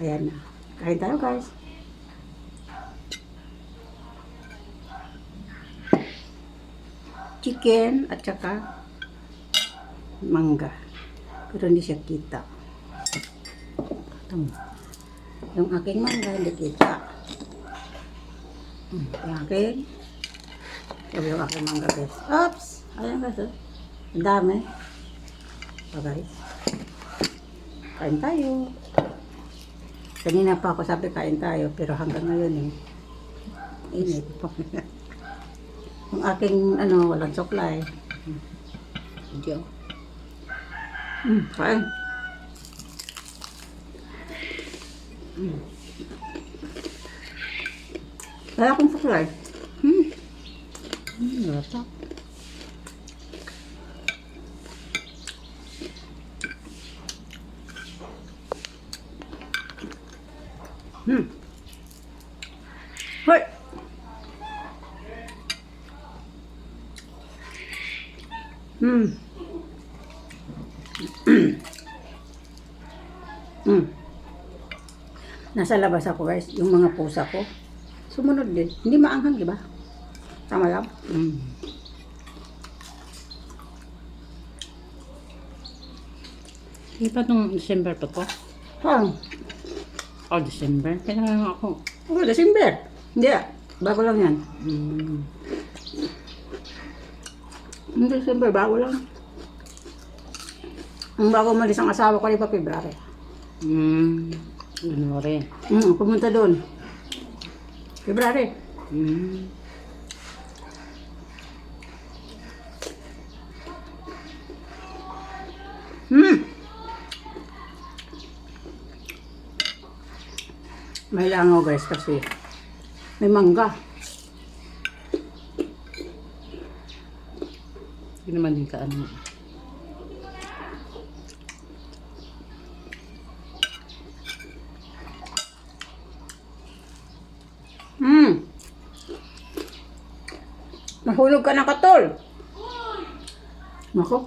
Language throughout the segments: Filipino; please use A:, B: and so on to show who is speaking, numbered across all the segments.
A: Ayan na. Kain tayo guys. Chicken at saka mangga. Pero hindi siya kita. Ito. Yung aking mangga hindi kita. Yung aking. Sabi yung aking mangga guys. Oops! Ayan guys. Oh. Ang dami. So guys. Kain tayo. Kanina pa ako sabi kain tayo. Pero hanggang ngayon init. Yung aking walang supply. Diyo. Kain. Wala akong supply. Lata. Hoy! Nasa labas ako guys, yung mga pusa ko. Sumunod din. Hindi maanghang, di ba? Tama lang.
B: Hindi pa itong December pa to? Oh, December? Kailangan ako.
A: Oh, December. Hindi bago lang yan. December, bago lang. Ang bago malis ang asawa ko, di pa February.
B: January.
A: Pumunta doon. February. May langaw guys kasi may mangga.
B: Hindi naman din ka ano.
A: Mahulog ka na katol. Nako.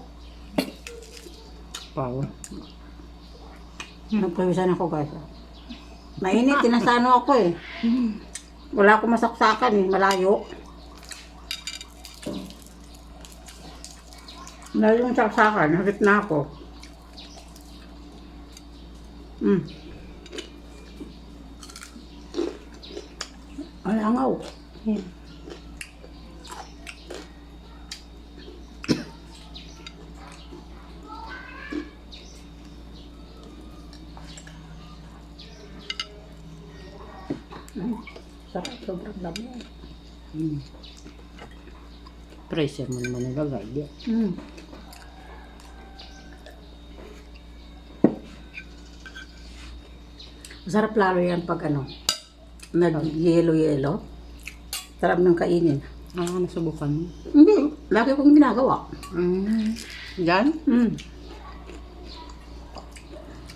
B: Wow.
A: Nagpawisan ako guys. Mainit, tinasano ako eh. Wala akong masaksakan malayo. Malayo yung saksakan, hagit na ako. Alangaw. Sarap, sobrang dami.
B: Pressure mo naman nagagay di.
A: Masarap lalo yan pag nag-yelo-yelo. Sarap ng kainin.
B: Nasubukan mo?
A: Hindi, lagi kong ginagawa.
B: Yan?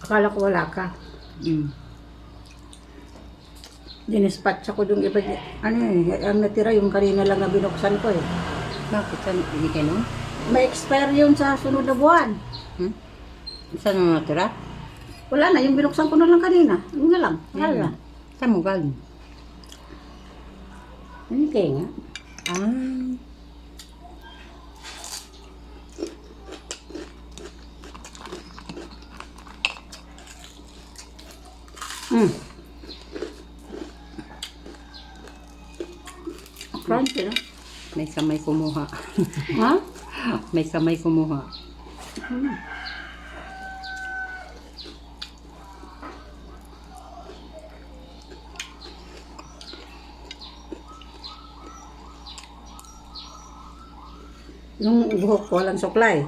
A: Akala ko wala ka. Dinispatch ako yung iba, ang natira yung kanina lang na binuksan ko eh.
B: Bakit? Saan hindi kayo no?
A: May expire yun sa sunod na buwan.
B: Saan mo natira?
A: Wala na, yung binuksan ko na lang kanina. Yung na lang, wala.
B: Saan mo galing?
A: Hindi kaya nga. Crunchy, no?
B: May kamay kumuha.
A: Ha?
B: May kamay kumuha.
A: Yung buhok ko walang suklay.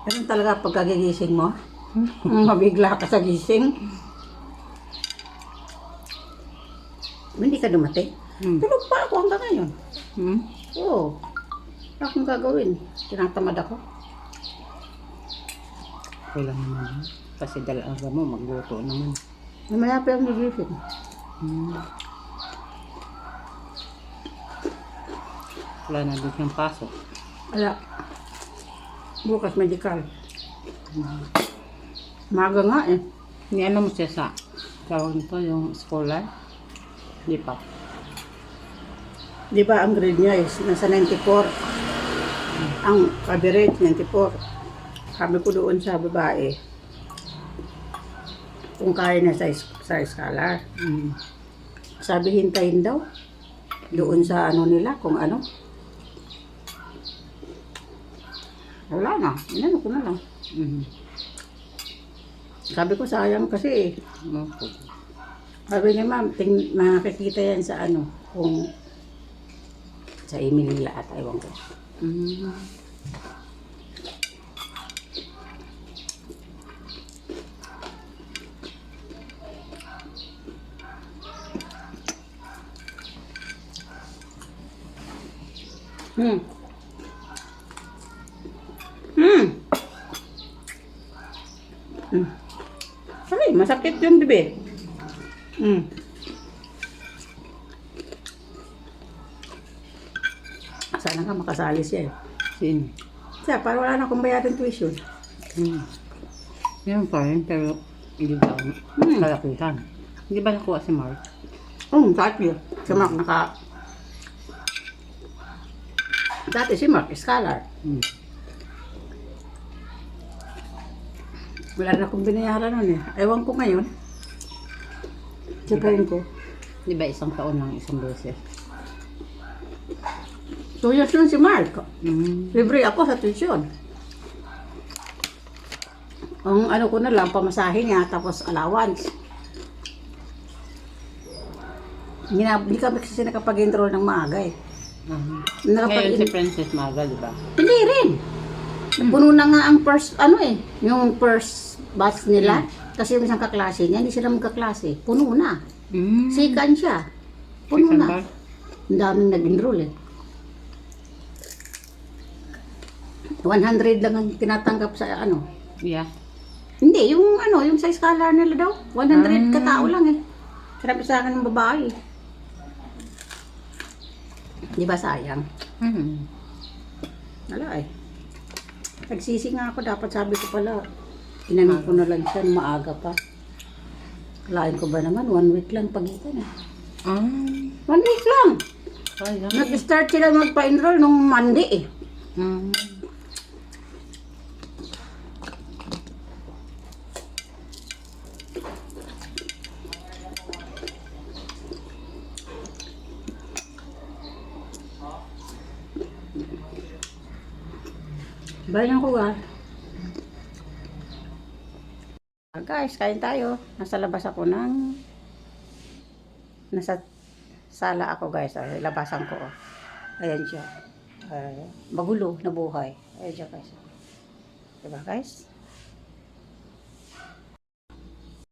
A: Ganun talaga pagkagigising mo. Mabigla ka sa gising. Hindi ka dumating. Tulog pa ako hanggang ngayon. Oo. Wala akong gagawin. Tinatamad ako.
B: Wala naman. Kasi dalaga mo, magluto naman.
A: Mamaya pa yung nagising.
B: Wala na din siyang pasok.
A: Wala. Bukas medical. Maga nga eh.
B: Ni ano mo siya sa Tawag nito yung scholar. Di pa.
A: Di ba ang grade niya is nasa 94? Ang average 94. Sabi ko doon sa babae, kung kaya na sa scholar.
B: Mm.
A: Sabi hintayin daw. Doon sa ano nila, kung ano. Wala na. Inano ko na lang.
B: Mm.
A: Sabi ko sayang kasi eh.
B: Opo.
A: Sabi niya ma'am, makikita yan sa ano, kung sa email nila at ewan ko.
B: Mm.
A: Hmm. Hmm. Hmm. Ay, masakit yung bibig. Hmm. Sana nga makasali siya eh.
B: Sin.
A: Siya, para wala na akong bayaran tuition.
B: Mm. Meron pa rin, pero hindi ba kalakitan. Hindi ba nakuha si Mark?
A: Dati. Si Mark Dati si Mark, scholar.
B: Mm.
A: Wala na akong binayaran nun eh. Ewan ko ngayon. Sabihin ko.
B: Di ba isang taon lang, isang beses?
A: 2 years lang si Mark.
B: Mm.
A: Libre ako sa tuition. Ang ano ko na lang, pamasahe niya, tapos allowance. Hindi kami kasi nakapag-enroll ng maaga eh.
B: Ngayon si Princess Maga, di ba?
A: Hindi rin. Puno na nga ang first, ano eh, yung first batch nila. Kasi yung isang kaklase niya, hindi sila magkaklase. Puno na.
B: Mm.
A: Second siya. Puno
B: Second
A: na.
B: batch?
A: Ang daming nag-enroll eh. 100 lang ang tinatanggap sa ano.
B: Yeah.
A: Hindi, yung ano, yung sa scholar nila daw. 100 katao lang eh. Sinabi sa akin ng babae. Di ba sayang?
B: Mm.
A: Wala eh. Nagsisi nga ako, dapat sabi ko pala, inanong ko na lang siya, maaga pa. Kalain ko ba naman, 1 week lang pagitan eh. 1 week lang!
B: Sayang.
A: Nag-start sila magpa-enroll nung Monday eh.
B: Mm.
A: Bayan ko ah. Guys, kain tayo. Nasa labas ako ng... Nasa sala ako guys. Ay, labasan ko. Ayan siya. Magulo na buhay. Ayan siya guys. Diba guys?